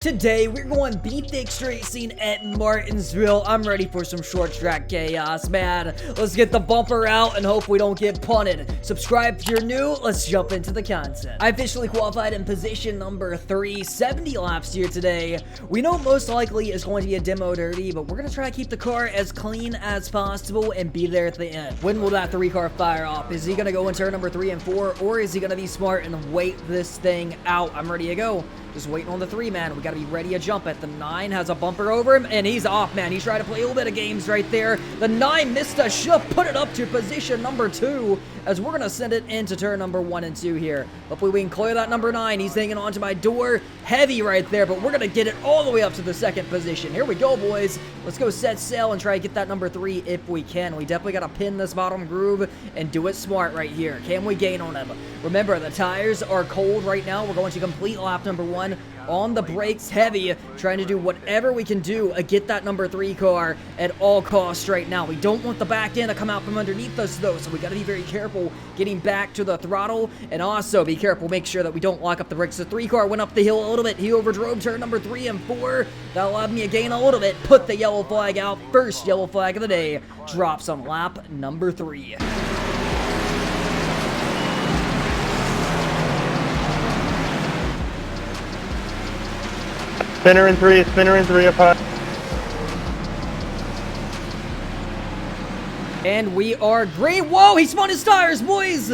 Today, we're going Fixed Racing at Martinsville. I'm ready for some short track chaos, man. Let's get the bumper out and hope we don't get punted. Subscribe if you're new. Let's jump into the content. I officially qualified in position number 3, 70 laps here today. We know most likely is going to be a demo dirty, but we're going to try to keep the car as clean as possible and be there at the end. When will that 3-car fire off? Is he going to go in turn number 3 and 4, or is he going to be smart and wait this thing out? I'm ready to go. Just waiting on the 3, man. We got to be ready to jump it. The 9 has a bumper over him, and he's off, man. He's trying to play a little bit of games right there. The 9 missed a shove, put it up to position number 2, as we're going to send it into turn number 1 and 2 here. Hopefully we can clear that number 9. He's hanging on to my door. Heavy right there, but we're going to get it all the way up to the 2nd position. Here we go, boys. Let's go set sail and try to get that number 3 if we can. We definitely got to pin this bottom groove and do it smart right here. Can we gain on him? Remember, the tires are cold right now. We're going to complete lap number 1. On the brakes heavy, trying to do whatever we can do to get that number 3 car at all costs right now. We don't want the back end to come out from underneath us though, so we got to be very careful getting back to the throttle, and also be careful, make sure that we don't lock up the brakes. The 3 car went up the hill a little bit. He overdrove turn number 3 and 4. That allowed me to gain a little bit, put the yellow flag out. First yellow flag of the day drops on lap number 3. Spinner in 3 up high. And we are green. Whoa, he spun his tires, boys.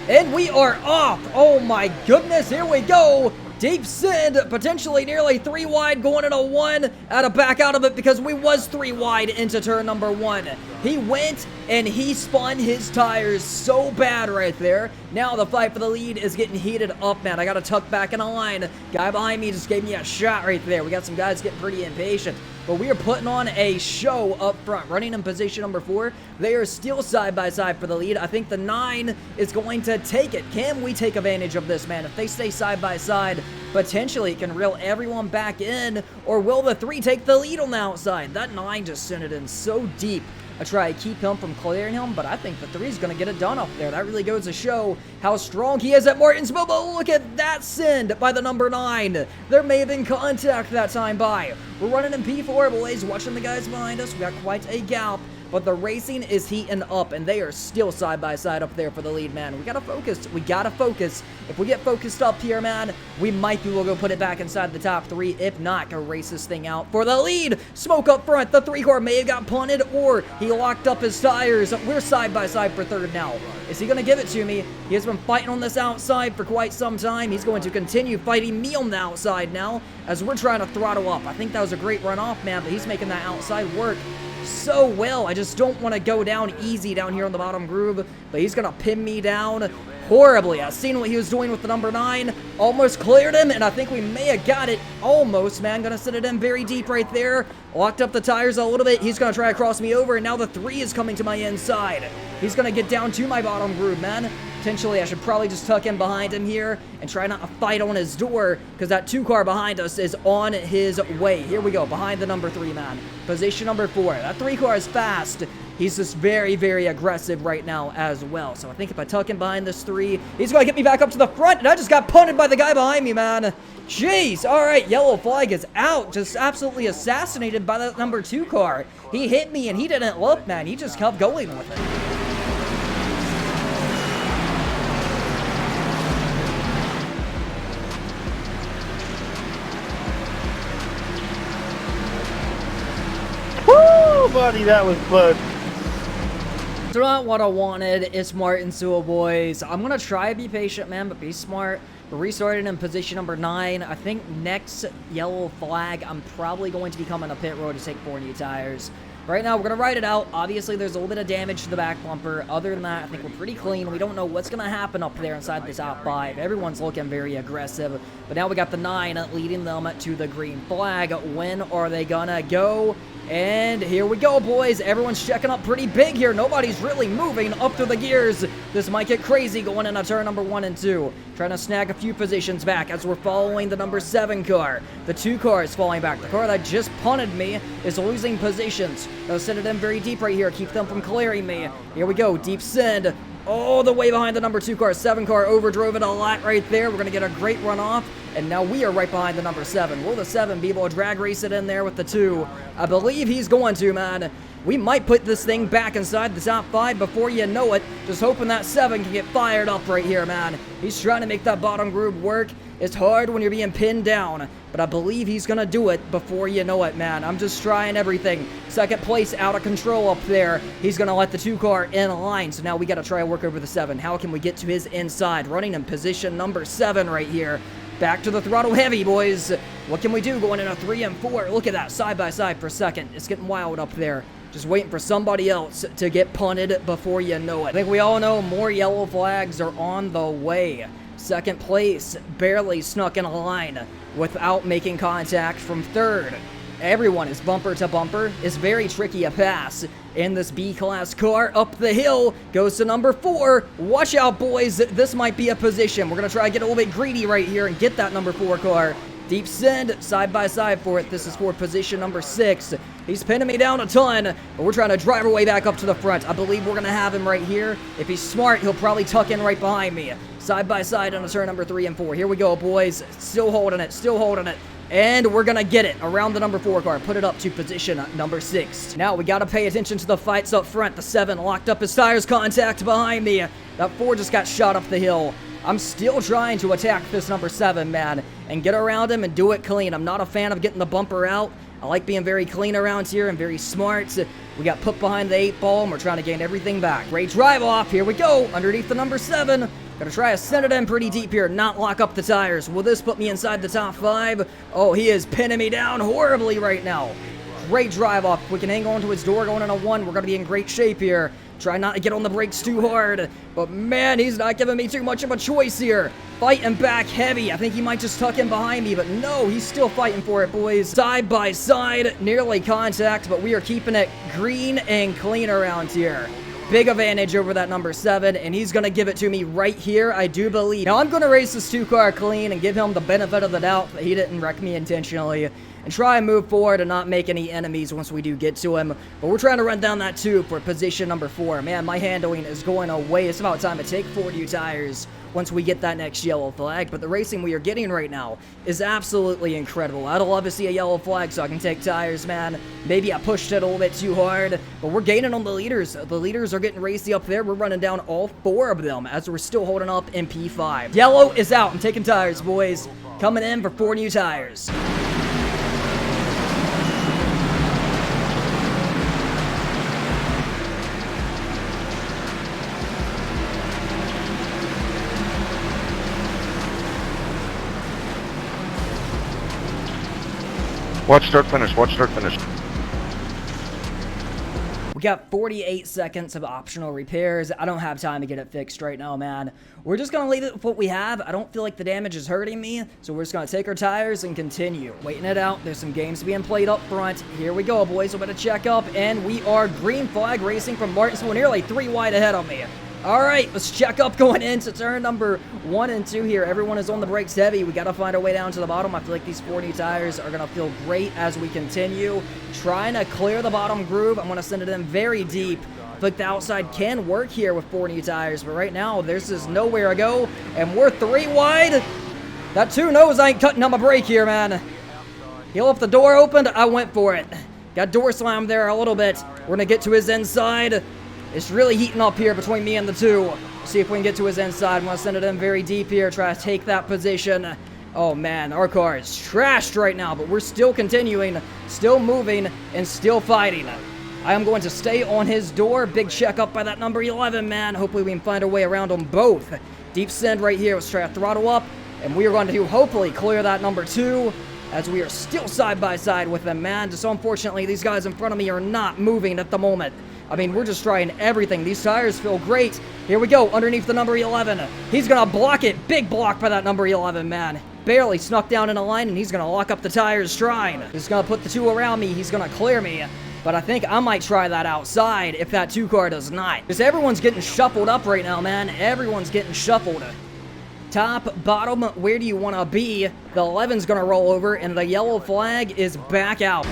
And we are off. Oh my goodness, here we go. Deep send, potentially nearly 3 wide, going into 1. Had to back out of it because we was 3 wide into turn number 1. He went and he spun his tires so bad right there. Now the fight for the lead is getting heated up, man. I got to tuck back in a line. Guy behind me just gave me a shot right there. We got some guys getting pretty impatient. But we are putting on a show up front, running in position number 4. They are still side by side for the lead. I think the 9 is going to take it. Can we take advantage of this, man? If they stay side by side, potentially it can reel everyone back in, or will the 3 take the lead on the outside? That 9 just sent it in so deep. I try to keep him from clearing him, but I think the 3 is going to get it done up there. That really goes to show how strong he is at Martinsville. But look at that send by the number 9. There may have been contact that time by. We're running in P4, boys, watching the guys behind us. We got quite a gap. But the racing is heating up, and they are still side by side up there for the lead, man. We gotta focus. We gotta focus. If we get focused up here, man, we might be able to go put it back inside the top 3. If not, go race this thing out for the lead. Smoke up front. The 3 car may have got punted, or he locked up his tires. We're side by side for 3rd now. Is he gonna give it to me? He has been fighting on this outside for quite some time. He's going to continue fighting me on the outside now as we're trying to throttle up. I think that was a great run off, man, but he's making that outside work so well. I just don't want to go down easy down here on the bottom groove, but he's gonna pin me down horribly. I've seen what he was doing with the number 9. Almost cleared him, and I think we may have got it. Almost, man. Gonna set it in very deep right there. Locked up the tires a little bit. He's gonna try to cross me over, and now the 3 is coming to my inside. He's gonna get down to my bottom groove, man. Potentially, I should probably just tuck in behind him here and try not to fight on his door, because that 2 car behind us is on his way. Here we go, behind the number 3, man. Position number 4. That 3 car is fast. He's just very, very aggressive right now as well. So I think if I tuck in behind this 3, he's going to get me back up to the front, and I just got punted by the guy behind me, man. Jeez. All right, yellow flag is out. Just absolutely assassinated by that number 2 car. He hit me, and he didn't look, man. He just kept going with it. Woo, buddy, that was fun. It's not what I wanted. It's Martinsville, boys. I'm going to try to be patient, man, but be smart. We're restarting in position number 9. I think next yellow flag, I'm probably going to be coming to pit road to take 4 new tires. Right now, we're going to ride it out. Obviously, there's a little bit of damage to the back bumper. Other than that, I think we're pretty clean. We don't know what's going to happen up there inside the top 5. Everyone's looking very aggressive. But now we got the 9 leading them to the green flag. When are they going to go? And here we go, boys. Everyone's checking up pretty big here. Nobody's really moving up through the gears. This might get crazy going into turn number 1 and 2. Trying to snag a few positions back as we're following the number 7 car. The 2 car is falling back. The car that just punted me is losing positions. I'll send it in very deep right here. Keep them from clearing me. Here we go. Deep send. all the way behind the number 2 car. 7 car overdrove it a lot right there. We're going to get a great run off and now we are right behind the number 7. Will the 7 be able to drag race it in there with the 2? I believe he's going to, man. We might put this thing back inside the top 5 before you know it. Just hoping that 7 can get fired up right here, man. He's trying to make that bottom group work. It's hard when you're being pinned down, but I believe he's going to do it before you know it, man. I'm just trying everything. Second place out of control up there. He's going to let the 2 car in line, so now we got to try to work over the 7. How can we get to his inside? Running in position number 7 right here. Back to the throttle heavy, boys. What can we do going in a 3 and 4? Look at that, side by side for a second. It's getting wild up there. Just waiting for somebody else to get punted before you know it. I think we all know more yellow flags are on the way. Second place barely snuck in a line without making contact from 3rd. Everyone is bumper to bumper. It's very tricky a pass. In this B-class car, up the hill, goes to number 4. Watch out, boys. This might be a position. We're going to try to get a little bit greedy right here and get that number 4 car. Deep send, side by side for it. This is for position number 6. He's pinning me down a ton, but we're trying to drive our way back up to the front. I believe we're going to have him right here. If he's smart, he'll probably tuck in right behind me. Side by side on a turn number 3 and 4. Here we go, boys. Still holding it, still holding it. And we're going to get it around the number 4 car. Put it up to position number 6. Now, we got to pay attention to the fights up front. The 7 locked up his tires, contact behind me. That 4 just got shot up the hill. I'm still trying to attack this number 7, man, and get around him and do it clean. I'm not a fan of getting the bumper out. I like being very clean around here and very smart. We got put behind the 8 ball, and we're trying to gain everything back. Great drive off. Here we go. Underneath the number 7. Gonna try to send it in pretty deep here, not lock up the tires. Will this put me inside the top 5? Oh, he is pinning me down horribly right now. Great drive off. If we can hang on to his door going in a 1, we're gonna be in great shape here. Try not to get on the brakes too hard. But man, he's not giving me too much of a choice here. Fighting back heavy. I think he might just tuck in behind me, but no, he's still fighting for it, boys. Side by side, nearly contact, but we are keeping it green and clean around here. Big advantage over that number 7, and he's going to give it to me right here, I do believe. Now, I'm going to race this 2 car clean and give him the benefit of the doubt that he didn't wreck me intentionally, and try and move forward and not make any enemies once we do get to him. But we're trying to run down that 2 for position number 4. Man, my handling is going away. It's about time to take 4 new tires once we get that next yellow flag. But the racing we are getting right now is absolutely incredible. I'd love to see a yellow flag so I can take tires, man. Maybe I pushed it a little bit too hard, but we're gaining on the leaders. The leaders are getting racy up there. We're running down all 4 of them as we're still holding up in P5. Yellow is out. I'm taking tires, boys. Coming in for 4 new tires. Watch start finish, watch start finish. We got 48 seconds of optional repairs. I don't have time to get it fixed right now, man. We're just going to leave it with what we have. I don't feel like the damage is hurting me, so we're just going to take our tires and continue. Waiting it out. There's some games being played up front. Here we go, boys. We're going to check up, and we are green flag racing from Martinsville, nearly 3 wide ahead of me. All right, let's check up going into turn number 1 and 2 here. Everyone is on the brakes heavy. We got to find our way down to the bottom. I feel like these 4 new tires are going to feel great as we continue. Trying to clear the bottom groove. I'm going to send it in very deep. I feel like the outside can work here with 4 new tires, but right now there's just nowhere to go, and we're 3 wide. That 2 knows I ain't cutting on my brake here, man. He left the door open. I went for it. Got door slammed there a little bit. We're going to get to his inside. It's really heating up here between me and the 2. See if we can get to his inside. I'm going to send it in very deep here. Try to take that position. Oh, man. Our car is trashed right now, but we're still continuing, still moving, and still fighting. I am going to stay on his door. Big check up by that number 11, man. Hopefully we can find our way around them both. Deep send right here. Let's try to throttle up, and we are going to hopefully clear that number 2 as we are still side by side with them, man. Just unfortunately, these guys in front of me are not moving at the moment. I mean, we're just trying everything. These tires feel great. Here we go, underneath the number 11. He's going to block it. Big block by that number 11, man. Barely snuck down in a line, and he's going to lock up the tires trying. He's going to put the 2 around me. He's going to clear me. But I think I might try that outside if that 2 car does not. Because everyone's getting shuffled up right now, man. Everyone's getting shuffled. Top, bottom, where do you want to be? The 11's going to roll over, and the yellow flag is back out.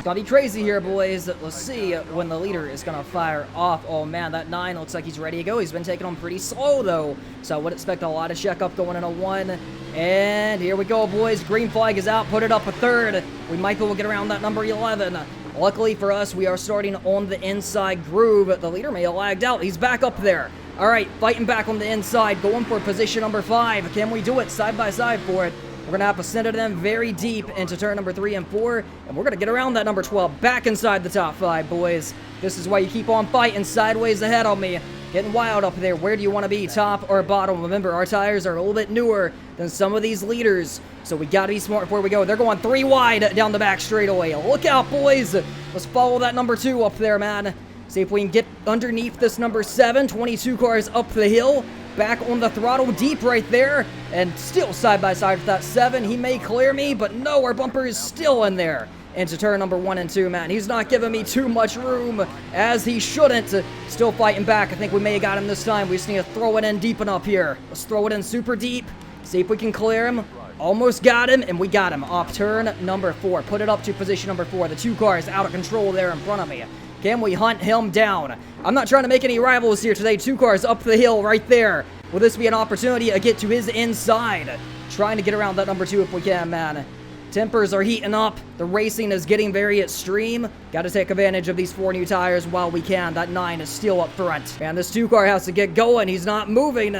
gonna be crazy here, boys. Let's see when the leader is gonna fire off. Oh man, that 9 looks like he's ready to go. He's been taking on pretty slow though, so I would expect a lot of checkup going in a 1. And here we go, boys. Green flag is out. Put it up a 3rd. We might be able to get around that number 11. Luckily for us, we are starting on the inside groove. The leader may have lagged out. He's back up there. All right, fighting back on the inside, going for position number 5. Can we do it side by side for it? We're going to have to send it in very deep into turn number 3 and 4, and we're going to get around that number 12, back inside the top 5, boys. This is why you keep on fighting sideways ahead on me. Getting wild up there. Where do you want to be, top or bottom? Remember, our tires are a little bit newer than some of these leaders, so we got to be smart before we go. They're going 3 wide down the back straightaway. Look out, boys. Let's follow that number 2 up there, man. See if we can get underneath this number 7. 22 cars up the hill. Back on the throttle deep right there. And still side by side with that 7. He may clear me, but no, our bumper is still in there. Into turn number 1 and 2, man. He's not giving me too much room, as he shouldn't. Still fighting back. I think we may have got him this time. We just need to throw it in deep enough here. Let's throw it in super deep. See if we can clear him. Almost got him, and we got him. Off turn number 4. Put it up to position number 4. The 2 cars out of control there in front of me. Can we hunt him down? I'm not trying to make any rivals here today. 2 cars up the hill right there. Will this be an opportunity to get to his inside? Trying to get around that number 2 if we can, man. Tempers are heating up. The racing is getting very extreme. Got to take advantage of these 4 new tires while we can. That 9 is still up front. Man, this 2 car has to get going. He's not moving.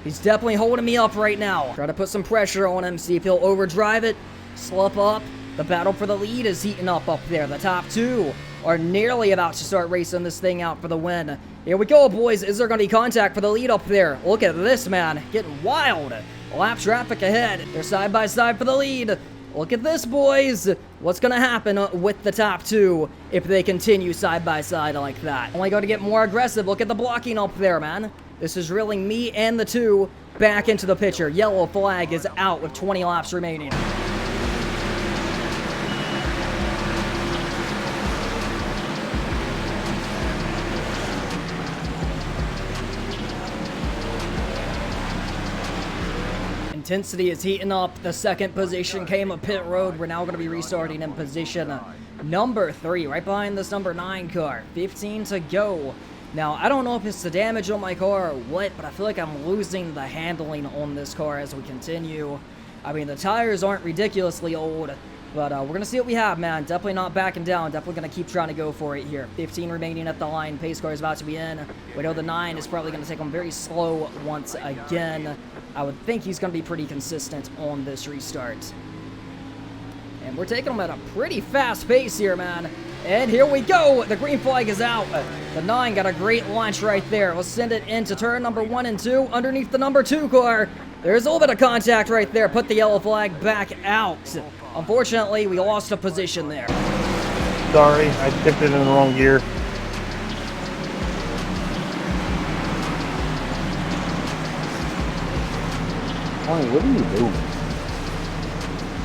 He's definitely holding me up right now. Try to put some pressure on him. See if he'll overdrive it. Slip up. The battle for the lead is heating up there. The top 2 are nearly about to start racing this thing out for the win. Here we go, boys. Is there going to be contact for the lead up there? Look at this, man. Getting wild. Lap traffic ahead. They're side by side for the lead. Look at this, boys. What's going to happen with the top 2 if they continue side by side like that? Only going to get more aggressive. Look at the blocking up there, man. This is reeling me and the 2 back into the picture. Yellow flag is out with 20 laps remaining. Intensity is heating up. The second position came up pit road. We're now going to be restarting in position number 3, right behind this number 9 car. 15 to go. Now, I don't know if it's the damage on my car or what, but I feel like I'm losing the handling on this car as we continue. I mean, the tires aren't ridiculously old, but we're going to see what we have, man. Definitely not backing down. Definitely going to keep trying to go for it here. 15 remaining at the line. Pace car is about to be in. We know the 9 is probably going to take them very slow once again. I would think he's going to be pretty consistent on this restart. And we're taking them at a pretty fast pace here, man. And here we go. The green flag is out. The 9 got a great launch right there. Let's send it into turn number 1 and 2 underneath the number 2 car. There's a little bit of contact right there. Put the yellow flag back out. Unfortunately, we lost a position there. Sorry, I tipped it in the wrong gear. What are you doing?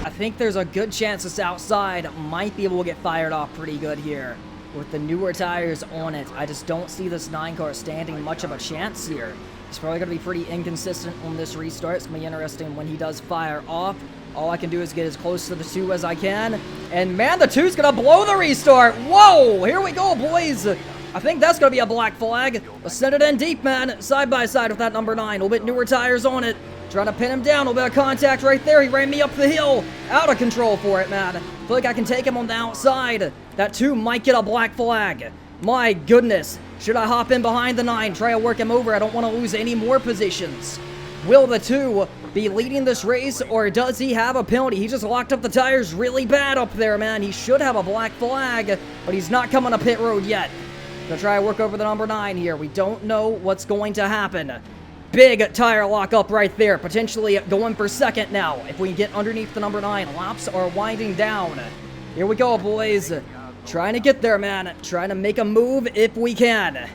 I think there's a good chance this outside might be able to get fired off pretty good here. With the newer tires on it, I just don't see this 9 car standing much of a chance here. He's probably going to be pretty inconsistent on this restart. It's going to be interesting when he does fire off. All I can do is get as close to the 2 as I can. And man, the 2's going to blow the restart. Whoa, here we go, boys. I think that's going to be a black flag. Let's send it in deep, man. Side by side with that number 9. A little bit newer tires on it. Trying to pin him down. A little bit of contact right there. He ran me up the hill. Out of control for it, man. Feel like I can take him on the outside. That 2 might get a black flag. My goodness. Should I hop in behind the 9? Try to work him over. I don't want to lose any more positions. Will the 2 be leading this race, or does he have a penalty? He just locked up the tires really bad up there, man. He should have a black flag, but he's not coming to pit road yet. Gonna try to work over the number 9 here. We don't know what's going to happen. Big tire lockup right there. Potentially going for second now. If we can get underneath the number 9. Laps are winding down. Here we go, boys. Trying to get there, man. Trying to make a move if we can.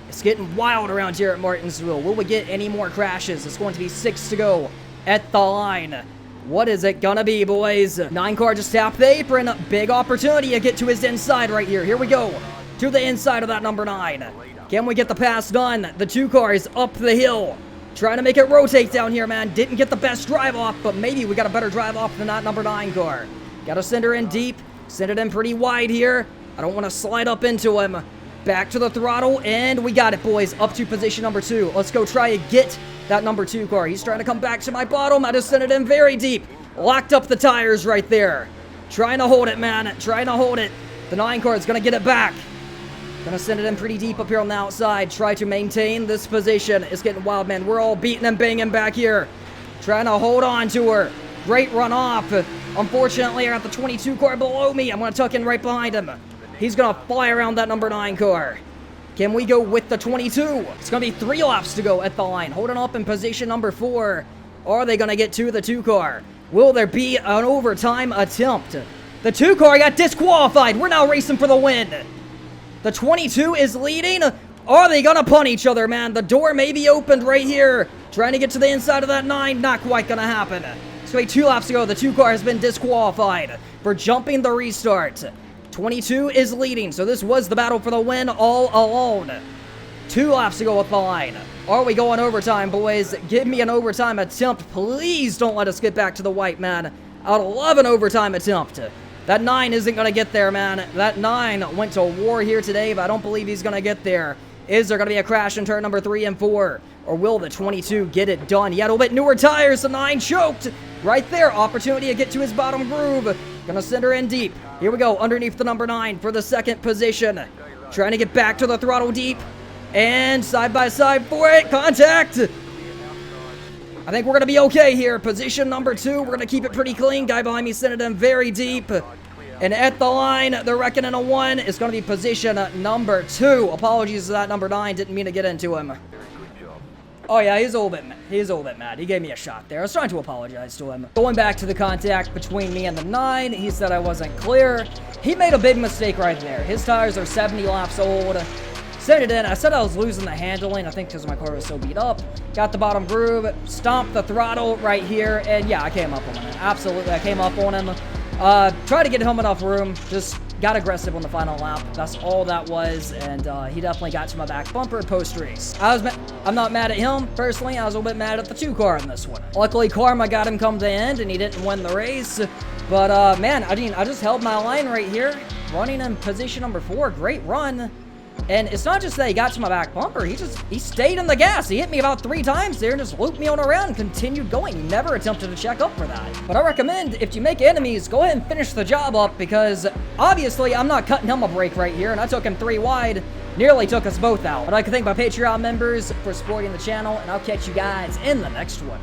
It's getting wild around here at Martinsville. Will we get any more crashes? It's going to be 6 to go at the line. What is it gonna be, boys? 9 car just tapped the apron. Big opportunity to get to his inside right here. Here we go. To the inside of that number 9. Can we get the pass done? The 2 car is up the hill. Trying to make it rotate down here, man. Didn't get the best drive off, but maybe we got a better drive off than that number 9 car. Gotta send her in deep. Send it in pretty wide here. I don't want to slide up into him. Back to the throttle, and we got it, boys. Up to position number 2. Let's go try and get that number 2 car. He's trying to come back to my bottom. I just sent it in very deep. Locked up the tires right there. Trying to hold it, man. Trying to hold it. The 9 car is going to get it back. Gonna send it in pretty deep up here on the outside. Try to maintain this position. It's getting wild, man. We're all beating and banging back here. Trying to hold on to her. Great run off. Unfortunately, I got the 22 car below me. I'm gonna tuck in right behind him. He's gonna fly around that number 9 car. Can we go with the 22? It's gonna be 3 laps to go at the line. Holding up in position number 4. Are they gonna get to the 2 car? Will there be an overtime attempt? The 2 car got disqualified. We're now racing for the win. The 22 is leading. Are they gonna punt each other, man? The door may be opened right here. Trying to get to the inside of that 9. Not quite gonna happen. So 2 laps to go. The 2 car has been disqualified for jumping the restart. 22 is leading, so this was the battle for the win all alone. 2 laps to go with the line. Are we going overtime, boys? Give me an overtime attempt. Please don't let us get back to the white, man. I'd love an overtime attempt. That 9 isn't going to get there, man. That 9 went to war here today, but I don't believe he's going to get there. Is there going to be a crash in turn number 3 and 4? Or will the 22 get it done? Yet a little bit newer tires. The 9 choked. Right there. Opportunity to get to his bottom groove. Gonna send her in deep. Here we go. Underneath the number 9 for the 2nd position. Trying to get back to the throttle deep. And side by side for it. Contact. I think we're going to be okay here. Position number 2. We're going to keep it pretty clean. Guy behind me sent it in very deep. And at the line, they're reckoning a 1. It's going to be position number 2. Apologies to that number 9. Didn't mean to get into him. Oh, yeah, he's a little bit mad. He gave me a shot there. I was trying to apologize to him. Going back to the contact between me and the 9, he said I wasn't clear. He made a big mistake right there. His tires are 70 laps old. Sent it in. I said I was losing the handling, I think because my car was so beat up. Got the bottom groove. Stomped the throttle right here. And, yeah, I came up on him. Absolutely, I came up on him. Tried to get him enough room. Just got aggressive on the final lap. That's all that was, and he definitely got to my back bumper post-race. I'm not mad at him, personally. I was a little bit mad at the 2 car in this one. Luckily, Karma got him come to the end, and he didn't win the race. But, man, I just held my line right here, running in position number 4. Great run. And it's not just that he got to my back bumper. He stayed in the gas. He hit me about 3 times there and just looped me on around and continued going. He never attempted to check up for that. But I recommend, if you make enemies, go ahead and finish the job up because obviously I'm not cutting him a break right here. And I took him 3 wide. Nearly took us both out. I'd like to thank my Patreon members for supporting the channel. And I'll catch you guys in the next one.